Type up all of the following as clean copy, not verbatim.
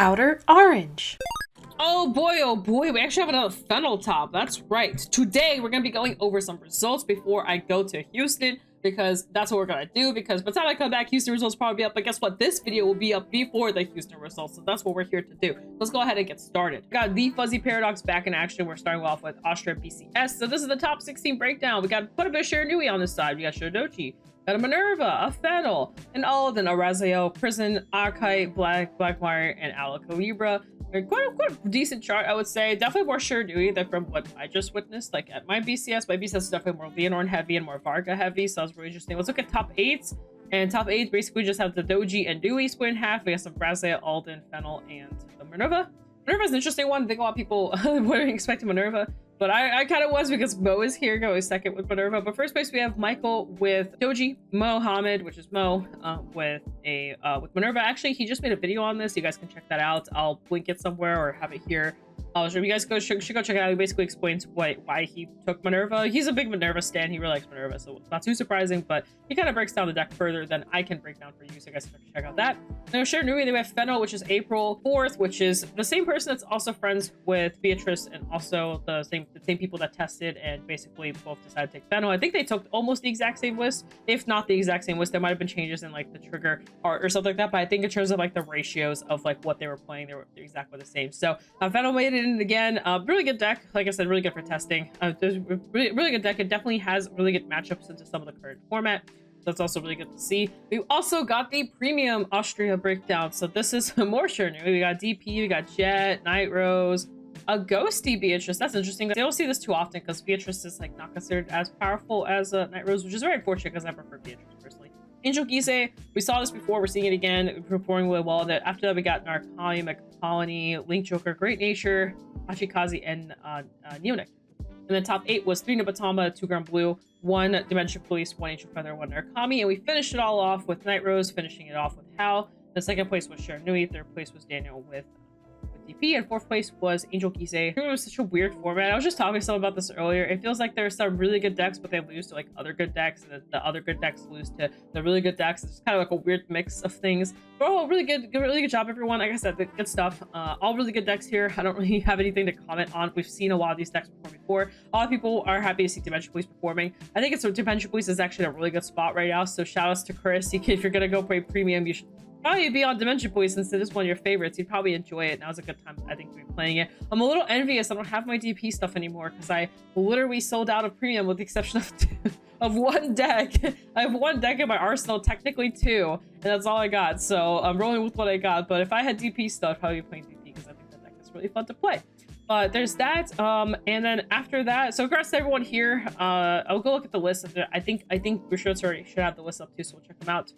Outer Orange. Oh boy, we actually have another funnel top. That's right. Today, we're going to be going over some results before I go to Houston, because that's what we're going to do, because by the time I come back, Houston results will probably be up, but guess what? This video will be up before the Houston results, so that's what we're here to do. Let's go ahead and get started. We got the Fuzzy Paradox back in action. We're starting off with Austria BCS. So this is the top 16 breakdown. We got quite a bit of Shiranui on this side. We got Shodochi, got a Minerva, a Fennel, an Alden, a Razio, Prison, Akai, Blackmire, and Alacoebra. Quite a decent chart, I would say. Definitely more Shiranui than from what I just witnessed. Like at my BCS is definitely more Leonore heavy and more Varga heavy, so that's really interesting. Let's look at top 8s. And top 8 basically just have the Doji and Dewey split in half. We got some Razia, Alden, Fennel, and the Minerva. Minerva's an interesting one. I think a lot of people weren't expecting Minerva, but I kind of was, because Mo is here going second with Minerva. But first place we have Michael with Doji, Mohammed, which is Mo, with Minerva. Actually, he just made a video on this. You guys can check that out. I'll link it somewhere or have it here. You guys should go check it out. He basically explains why he took Minerva. He's a big Minerva stan. He really likes Minerva, so it's not too surprising, but he kind of breaks down the deck further than I can break down for you, so you guys can check out that. Now, Shiranui, they have Fennel, which is April 4th, which is the same person that's also friends with Beatrice, and also the same people that tested and basically both decided to take Fennel. I think they took almost the exact same list, if not the exact same list. There might have been changes in like the trigger art or something like that, but I think in terms of like the ratios of like what they were playing, they were exactly the same. So Fennel made it in again. Really good deck, like I said, really good for testing. There's really good deck. It definitely has really good matchups into some of the current format. That's also really good to see. We also got the premium Austria breakdown. So this is more Shiranui. We got DP, we got Jet, Night Rose, a ghosty Beatrice. That's interesting. They don't see this too often because Beatrice is like not considered as powerful as Night Rose, which is very unfortunate because I prefer Beatrice personally. Angel Gise, we saw this before, we're seeing it again, performing really well. After that, we got Narkami, McColony, Link Joker, Great Nature, Hachikaze, and Neonic. And then top 8 was 3 Nabatama, 2 Grand Blue, 1 Dimension Police, 1 Angel Feather, 1 Narkami, and we finished it all off with Night Rose, finishing it off with Hal. The second place was Shiranui, third place was Daniel with DP, and fourth place was Angel Gise. It was such a weird format. I was just talking to someone about this earlier. It feels like there's some really good decks, but they lose to like other good decks, and the other good decks lose to the really good decks. It's kind of like a weird mix of things. But oh, really good job, everyone. Like I said, good stuff. All really good decks here. I don't really have anything to comment on. We've seen a lot of these decks before. A lot of people are happy to see Dimension Police performing. I think Dimension Police is actually a really good spot right now. So shout outs to Chris. If you're gonna go play premium, you should probably be on Dimension Police, since it is one of your favorites. You'd probably enjoy it. Now's a good time, I think, to be playing it. I'm a little envious I don't have my DP stuff anymore, because I literally sold out of premium with the exception of one deck. I have one deck in my arsenal, technically 2, and that's all I got. So I'm rolling with what I got. But if I had DP stuff, I'd probably be playing DP, because I think that deck is really fun to play. But there's that, and then after that, so congrats to everyone here. I'll go look at the list. I think Rashid already should have the list up too, so we'll check them out.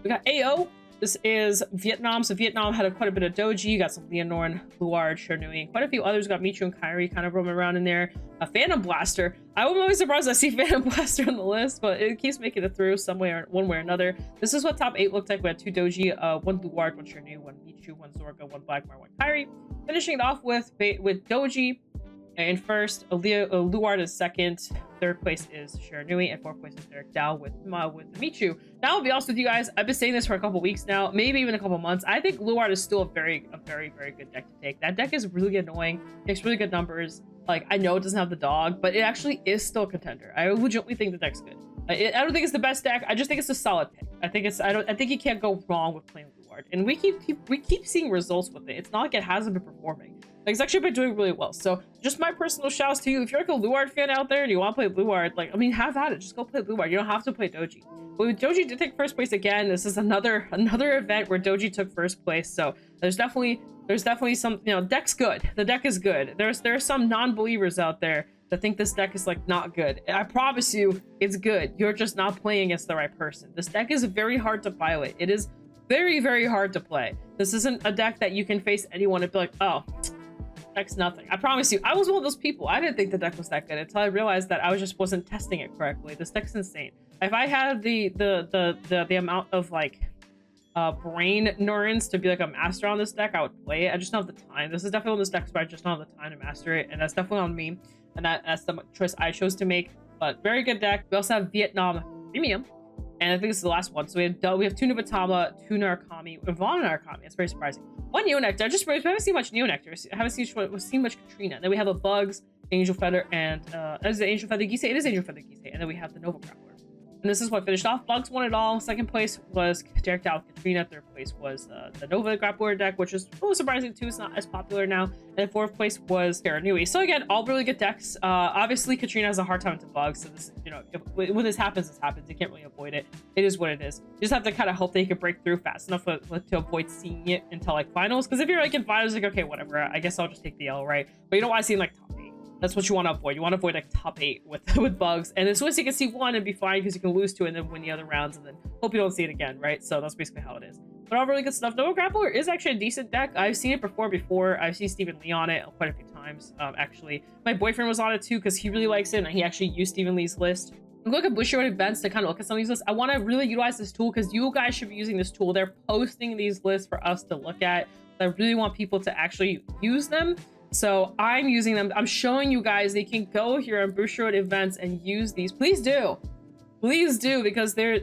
We got AO. This is Vietnam. So Vietnam had quite a bit of Doji. You got some Leonore, Luard, Shiranui. Quite a few others. Got Michu and Kyrie kind of roaming around in there. A Phantom Blaster. I'm always surprised I see Phantom Blaster on the list, but it keeps making it through one way or another. This is what top 8 looked like. We had 2 Doji, 1 Luard, 1 Shiranui, 1 Michu, 1 Zorga, 1 Blackmar, 1 Kyrie. Finishing it off with Doji in first, Luard is second, third place is Shiranui, and fourth place is Derek Dow with Michu. Now, I'll be honest with you guys, I've been saying this for a couple weeks now, maybe even a couple months. I think Luard is still a very good deck to take. That deck is really annoying, takes really good numbers. Like, I know it doesn't have the dog, but it actually is still a contender. I legitimately think the deck's good. I don't think it's the best deck. I just think it's a solid pick. I think you can't go wrong with playing Luard, and we keep seeing results with it. It's not like it hasn't been performing. Like, it's actually been doing really well. So just my personal shouts to you. If you're like a Luard fan out there and you want to play Luard, like, I mean, have at it. Just go play Luard. You don't have to play Doji. But Doji did take first place again. This is another event where Doji took first place. So there's definitely some, deck's good. The deck is good. There are some non-believers out there that think this deck is like not good. I promise you it's good. You're just not playing against the right person. This deck is very hard to pilot. It is very hard to play. This isn't a deck that you can face anyone and be like, oh, deck's nothing. I promise you, I was one of those people. I didn't think the deck was that good until I realized that I wasn't testing it correctly. This deck's insane. If I had the amount of like brain neurons to be like a master on this deck, I would play it. I just don't have the time. This is definitely one of those decks where I just don't have the time to master it, and that's definitely on me. And that's the choice I chose to make. But very good deck. We also have Vietnam Premium, And I think this is the last one. So we have 2 Nubatama, 2 Narukami, and 1 Narukami. It's very surprising. 1 Neonectar. I haven't seen much Neonectar. I haven't seen much Katrina. And then we have a Bugs, Angel Feather, and is it Angel Feather Gisei? It is Angel Feather Gisei. And then we have the Nova Grappler. And this is what finished off. Bugs won it all. Second place was Derek Dow with Katrina. Third place was the Nova Grappler deck, which is a little surprising too. It's not as popular now. And then fourth place was Taranui. So again, all really good decks. Obviously, Katrina has a hard time to Bugs. So this, you know, when this happens, this happens. You can't really avoid it. It is what it is. You just have to kind of hope that you can break through fast enough to avoid seeing it until like finals. Because if you're like in finals, like okay, whatever. I guess I'll just take the L, right? But you don't want to see like top 8. That's what you want to avoid. You want to avoid like top 8 with Bugs. And as soon as you can see 1 and be fine because you can lose 2 and then win the other rounds and then hope you don't see it again, right? So that's basically how it is. But all really good stuff. Nova Grappler is actually a decent deck. I've seen it before. I've seen Stephen Lee on it quite a few times, actually. My boyfriend was on it too because he really likes it and he actually used Stephen Lee's list. I'm going to look at Bushiroad events to kind of look at some of these lists. I want to really utilize this tool because you guys should be using this tool. They're posting these lists for us to look at. I really want people to actually use them. So I'm using them. I'm showing you guys they can go here on Bushiroad events and use these. Please do because they're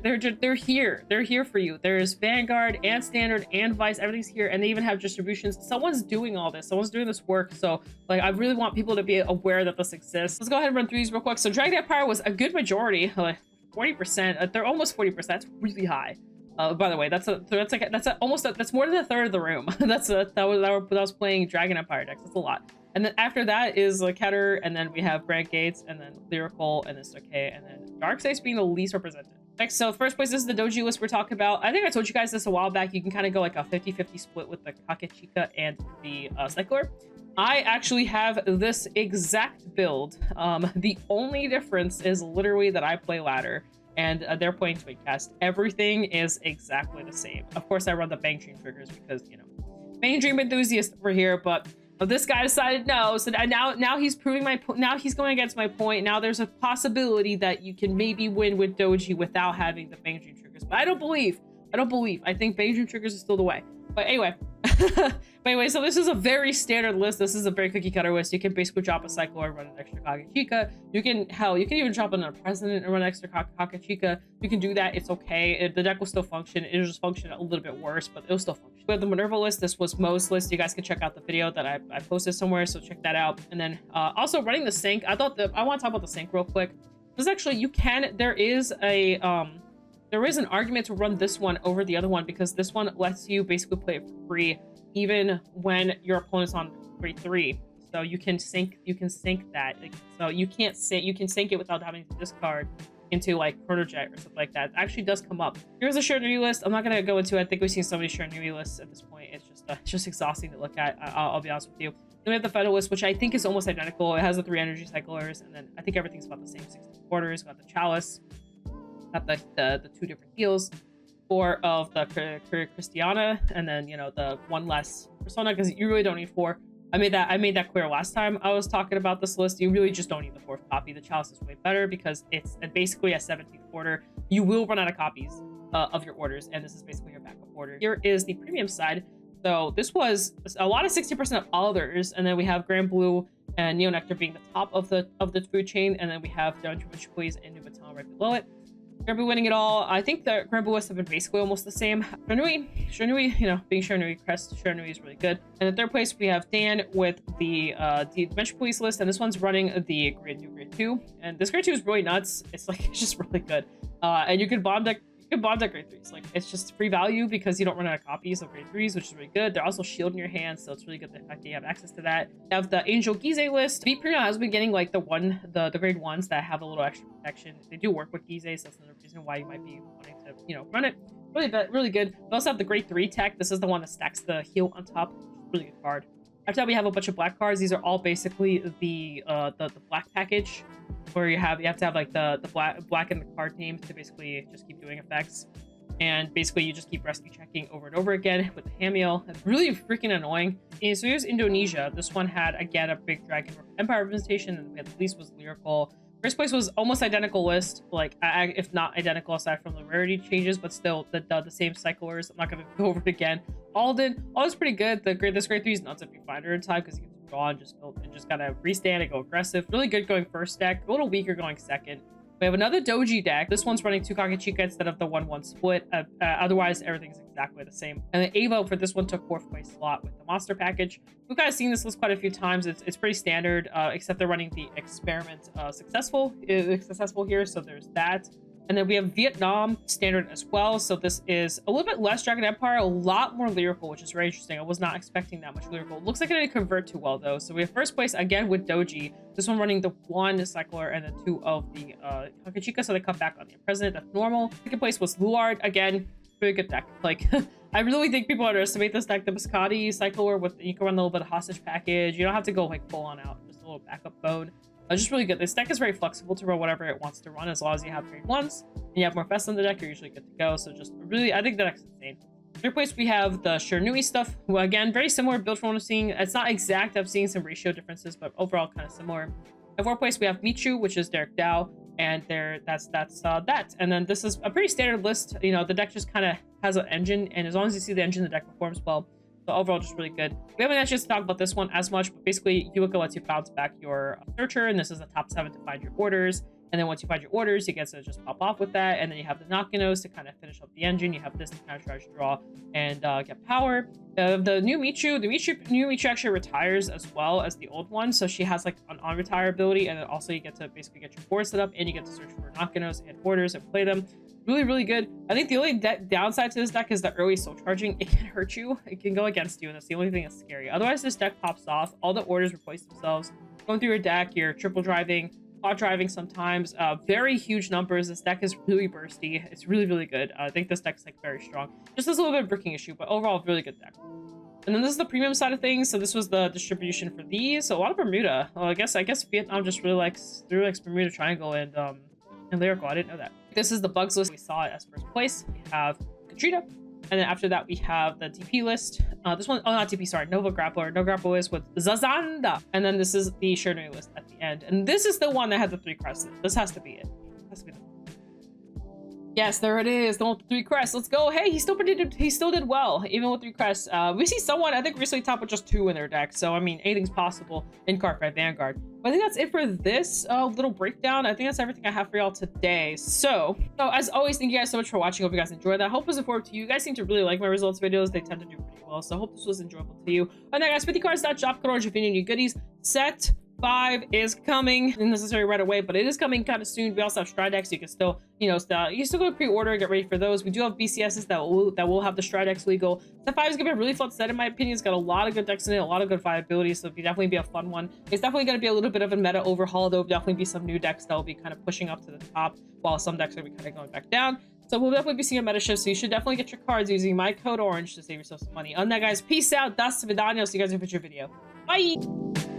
here. They're here for you. There's Vanguard and Standard and Vice. Everything's here, and they even have distributions. Someone's doing all this. Someone's doing this work. So like I really want people to be aware that this exists. Let's go ahead and run through these real quick. So Dragon Empire was a good majority, like 40%. They're almost 40%. That's really high. By the way, that's more than a third of the room. that was playing Dragon Empire decks. That's a lot. And then after that is like Keter, and then we have Brand Gates, and then Lyrical, and then Stoke, and then Darkspace being the least represented. Next, so first place, this is the Doji list we're talking about. I think I told you guys this a while back. You can kind of go like a 50-50 split with the Kakechika and the Cycler. I actually have this exact build. The only difference is literally that I play ladder. And they're playing Twinecast. Everything is exactly the same. Of course, I run the Bang Dream triggers because, you know, Bang Dream enthusiast over here, but this guy decided no. So now he's proving my point. Now he's going against my point. Now there's a possibility that you can maybe win with Doji without having the Bang Dream triggers. But I don't believe. I think Bang Dream triggers is still the way. But anyway. So this is a very standard list. This is a very cookie cutter list. You can basically drop a cycle or run an extra Kakechika. You can even drop in a president and run an extra Kakechika. You can do that. It's okay. The deck will still function. It'll just function a little bit worse, but it'll still function. We have the Minerva list. This was Mo's list. You guys can check out the video that I posted somewhere, so check that out. And then also running the sync. I want to talk about the sync real quick. This actually, there is an argument to run this one over the other one because this one lets you basically play it for free even when your opponent's on grade 3. So you can sync that. So you can sync it without having to discard into like Chronojet or something like that. It actually does come up. Here's a Shiranui list. I'm not gonna go into it. I think we've seen so many Shiranui lists at this point. It's just exhausting to look at. I'll be honest with you. Then we have the Federal list, which I think is almost identical. It has the 3 energy cyclers, and then I think everything's about the same. 16 quarters, got the Chalice, got the 2 different heals, 4 of the Christiana, and then, you know, the 1 less Persona, because you really don't need 4. I made that clear last time I was talking about this list. You really just don't need the 4th copy. The Chalice is way better because it's basically a 17th order. You will run out of copies of your orders, and this is basically your backup order. Here is the premium side. So this was a lot of 60% of others, and then we have Grand Blue and Neo Nectar being the top of the food chain, and then we have Don't You Wish Please and Nubaton right below it. Grand Blue winning it all. I think the Grand Blue lists have been basically almost the same. Shiranui, you know, being Shiranui crest, Shiranui is really good. And in third place, we have Dan with the Dimension Police list, and this one's running the grade 2. And this grade 2 is really nuts. It's just really good. And you can bomb deck grade 3s. Like, it's just free value because you don't run out of copies of grade 3s, which is really good. They're also shield in your hands, so it's really good the fact that you have access to that. You have the Angel Gisei list. Beat Premium has been getting like the grade 1s that have a little extra protection. They do work with Gisei, so that's another reason why you might be wanting to, you know, run it. Really good. We also have the grade 3 tech. This is the one that stacks the heal on top. Really good card. After that, we have a bunch of black cards. These are all basically the black package, where you have to have like the black in the card name to basically just keep doing effects. And basically you just keep rescue checking over and over again with the Hamiel. It's really freaking annoying. And so here's Indonesia. This one had again a big Dragon Empire representation, and we had the least was Lyrical. First place was almost identical list, like if not identical aside from the rarity changes, but still the same cyclers. I'm not gonna go over it again. Alden's pretty good. This grade 3 is nuts if you find her in time because you can draw and just gotta restand and go aggressive. Really good going first deck, a little weaker going second. We have another Doji deck. This one's running 2 Kakechika instead of the 1-1 split. Otherwise, everything's exactly the same. And the Avo for this one took 4th place slot with the monster package. We've kind of seen this list quite a few times. It's pretty standard, except they're running the experiment successful here. So there's that. And then we have Vietnam standard as well. So this is a little bit less Dragon Empire, a lot more lyrical, which is very interesting. I was not expecting that much lyrical. Looks like it didn't convert too well though. So we have 1st place again with Doji. This one running the 1 Cycler and the 2 of the Kakechika. So they cut back on the President. That's normal. 2nd place was Luard. Again, very good deck. Like, I really think people underestimate this deck. The Biscotti Cycler with, you can run a little bit of hostage package. You don't have to go like full on out. Just a little backup mode. Just really good. This deck is very flexible to run whatever it wants to run, as long as you have grade 1s and you have more Fest on the deck, you're usually good to go. So just really, I think the deck's insane. 3rd place, we have the Shernui stuff. Well, again, very similar build from what I'm seeing. It's not exact. I'm seeing some ratio differences, but overall kind of similar. At 4th place, we have Michu, which is Derek Dow, and that's that. And then this is a pretty standard list. You know, the deck just kind of has an engine, and as long as you see the engine, the deck performs well. So overall, just really good. We haven't actually talked about this one as much, but basically, Yuika lets you bounce back your searcher, and this is the top 7 to find your orders. And then once you find your orders, you get to just pop off with that. And then you have the Nakanos to kind of finish up the engine. You have this to kind of try to draw and get power. The new Michu actually retires as well as the old one. So she has like an on-retire ability. And then also you get to basically get your board set up and you get to search for Nakanos and orders and play them. Really, really good. I think the only downside to this deck is the early soul charging. It can hurt you. It can go against you. And that's the only thing that's scary. Otherwise, this deck pops off. All the orders replace themselves. Going through your deck, you're triple driving, quad driving sometimes. Very huge numbers. This deck is really bursty. It's really, really good. I think this deck's like very strong. Just has a little bit of bricking issue, but overall, really good deck. And then this is the premium side of things. So this was the distribution for these. So a lot of Bermuda. Well, I guess Vietnam just really likes Bermuda Triangle and Lyrical. I didn't know that. This is the bugs list. We saw it as 1st place. We have Katrina. And then after that, we have the DP list. This one, oh, not DP, sorry, Nova Grappler. No Grappler is with Zazanda. And then this is the Shernui list at the end. And this is the one that had the 3 crests. This has to be it. Has to be the one. Yes, there it is. The 3 crests. Let's go. Hey, he still did well, even with 3 crests. We see someone, I think, recently top with just 2 in their deck. So, I mean, anything's possible in Cardfight Vanguard. But I think that's it for this little breakdown. I think that's everything I have for y'all today. So as always, thank you guys so much for watching. Hope you guys enjoyed that. I hope it was informative to you. You guys seem to really like my results videos. They tend to do pretty well. So I hope this was enjoyable to you. And then guys, 50cards.shop, CodeOrange if you need any goodies. Set 5 is coming. Not necessarily right away, but it is coming kind of soon. We also have Stridex. You can still, you know, you can still go pre-order and get ready for those. We do have BCSs that will have the Stridex legal. Set 5 is gonna be a really fun set in my opinion. It's got a lot of good decks in it, a lot of good viability, so it'll definitely be a fun one. It's definitely gonna be a little bit of a meta overhaul. There'll definitely be some new decks that will be kind of pushing up to the top, while some decks are gonna be kind of going back down. So we'll definitely be seeing a meta shift, so you should definitely get your cards using my code ORANGE to save yourself some money. On that, guys, peace out. Das vidania. See you guys in a future video. Bye!